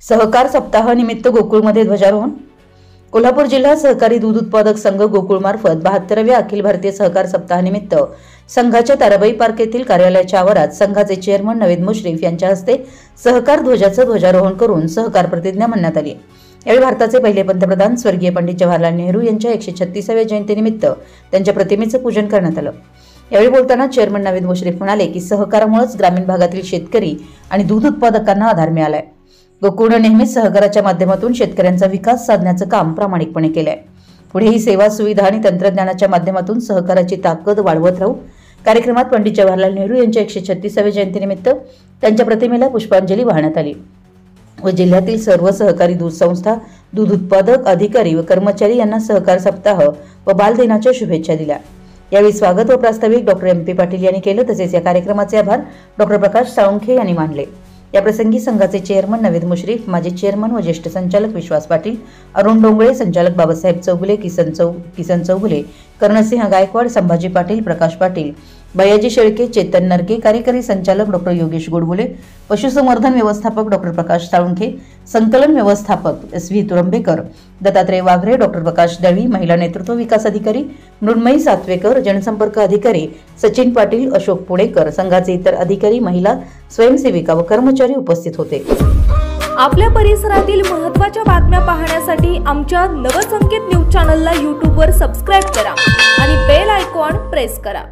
सहकार सप्ताह निमित्त गोकुळमध्ये ध्वजारोहण। कोल्हापूर जिल्हा सहकारी दूध उत्पादक संघ गोकुळ मार्फत 72व्या अखिल भारतीय सहकार सप्ताहानिमित्त संघाच्या ताराबाई पार्क येथील कार्यालयाच्या आवारात संघाचे चेअरमन नवेद मुश्रीफ यांच्या हस्ते सहकार ध्वजाचे ध्वजारोहण करून सहकार प्रतिज्ञा म्हणण्यात आली। यावेळी भारताचे पहिले पंतप्रधान स्वर्गीय पंडित जवाहरलाल नेहरू यांच्या 136व्या जयंतीनिमित्त त्यांच्या प्रतिमेचे पूजन करण्यात आले। यावेळी बोलताना चेअरमन नवेद मुश्रीफ म्हणाले की सहकारामुळेच ग्रामीण भागातील शेतकरी आणि दूध उत्पादकांना आधार मिळाला आहे। गोकुळने नेहमीच सहकाराच्या माध्यमातून शेतकऱ्यांचा विकास साधण्याचे काम प्रामाणिकपणे केले आहे। पुढेही सेवा सुविधा आणि तंत्रज्ञानाच्या माध्यमातून सहकाराची ताकद वाढवत राहू। कार्यक्रमात पंडित जवाहरलाल नेहरू यांच्या 136व्या जयंतीनिमित्त त्यांच्या प्रतिमेला पुष्पांजली वाहण्यात आली व जिल्ह्यातील सर्व सहकारी दूध संस्था, दूध उत्पादक, अधिकारी व कर्मचारी यांना सहकार सप्ताह व बाल दिनाच्या शुभेच्छा दिल्या। यावेळी स्वागत व प्रास्ताविक डॉक्टर MP पाटील यांनी केले, तसेच या कार्यक्रमाचे आभार डॉक्टर प्रकाश साळुंखे यांनी मानले। या प्रसंगी संघाचे चेअरमन नवेद मुश्रीफ, माजी चेअरमन व ज्येष्ठ संचालक विश्वास पाटील, अरुण डोंगळे, संचालक बाबासाहेब चौगुले, किसन चौगुले, कर्णसिंह गायकवाड, संभाजी पाटील, प्रकाश पाटील, भैयाजी शेळके, चेतन नरके, कार्यकारी संचालक डॉक्टर योगेश गोडबोले, पशुसंवर्धन व्यवस्थापक डॉक्टर प्रकाश साळुंखे, संकलन व्यवस्थापक SV तुरंबेकर, दत्तात्रय वाघरे, डॉक्टर प्रकाश दळवी, महिला नेतृत्व विकास अधिकारी मृण्मयी सातवेकर, जनसंपर्क अधिकारी सचिन पाटील, अशोक पुणेकर, संघाचे इतर अधिकारी, महिला स्वयंसेविका व कर्मचारी उपस्थित होते। आपल्या परिसरातील महत्त्वाच्या बातम्या पाहण्यासाठी आमच्या नवसंकेत न्यूज चॅनलला YouTube वर सबस्क्राइब करा आणि बेल आयकॉन प्रेस करा।